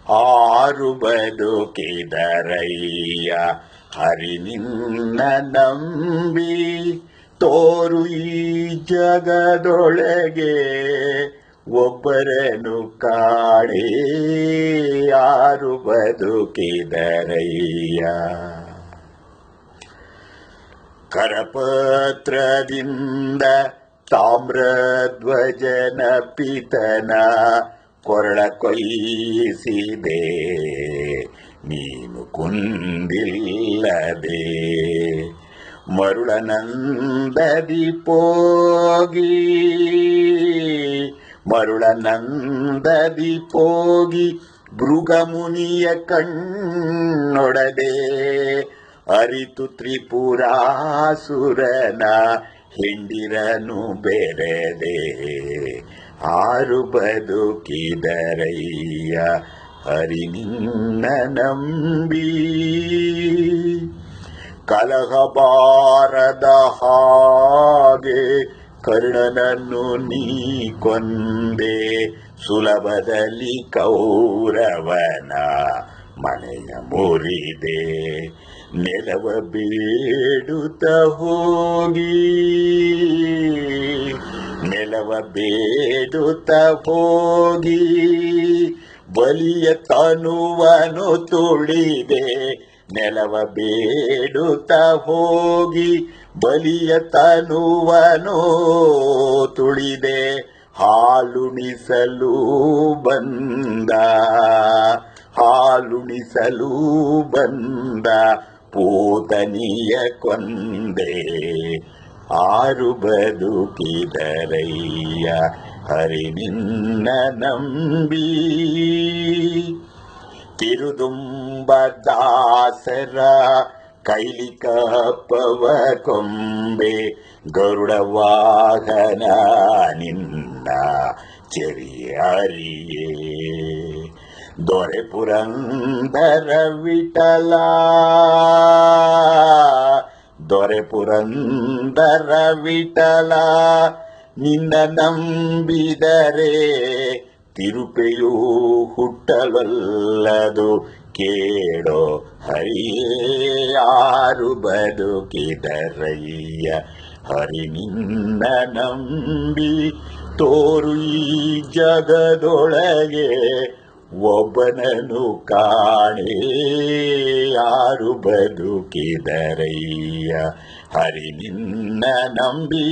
ಆರು ಬದುಕಿದರಯ್ಯ ಹರಿ ನಿನ್ನ ನಂಬಿ ತೋರು ಈ ಜಗದೊಳಗೆ ಒಬ್ಬರನು ಕಾಣೆ ಆರು ಬದುಕಿದರಯ್ಯ. ಕರಪತ್ರದಿಂದ ತಾಮ್ರಧ್ವಜನ ಪಿತನ ಕೊರಳ ಕೊಯ್ಯಿಸಿದೆ ನೀನು ಕುಂದಿಲ್ಲದೆ, ಮರುಳನಂದದಿ ಪೋಗಿ ಭೃಗಮುನಿಯ ಕಣ್ಣೊಡದೆ ಅರಿತು ತ್ರಿಪುರಾಸುರನ ಹೆಂಡಿರನು ಬೆರೆದೆ ಆರು ಬದುಕಿದರಯ್ಯ ಹರಿ ನಿನ್ನ ನಂಬಿ. ಕಲಹ ಬಾರದ ಹಾಗೆ ಕರ್ಣನನ್ನು ನೀ ಕೊಂದೆ, ಸುಲಭದಲ್ಲಿ ಕೌರವನ ಮನೆಯ ಮುರಿದೆ, ನೆಲವ ಬೇಡುತ್ತ ಹೋಗಿ ಬಲಿಯ ತನುವನು ತುಳಿದೆ, ನೆಲವ ಬೇಡುತ್ತ ಹೋಗಿ ಬಲಿಯ ತನುವನು ತುಳಿದೆ, ಹಾಲುಣಿಸಲು ಬಂದ ಪೂತನಿಯ ಕೊಂದೆ ಆರು ಬದುಕಿದರಯ್ಯ ಹರಿ ನಿನ್ನ ನಂಬಿ. ತಿರುದುಂಬದಾಸರ ಕೈಲಿ ಕಪ್ಪವ ಕೊಂಬೆ ಗರುಡ ವಾಹನ ನಿನ್ನ ಚೆರಿಯರಿಯೇ, ದೊರೆ ಪುರಂದರ ವಿಠಲ ನಿನ್ನ ನಂಬಿದರೆ ತಿರುಪೆಯೂ ಹುಟ್ಟಲಲ್ಲದು ಕೇಳೋ ಹರಿಯೇ ಆರು ಬದುಕಿದರಯ್ಯ ಹರಿ ನಿನ್ನ ನಂಬಿ ತೋರು ಈ ಜಗದೊಳಗೆ ಒಬ್ಬನನು ಕಾಣೆ ಆರು ಬದುಕಿದರಯ್ಯ ಹರಿ ನಿನ್ನ ನಂಬಿ.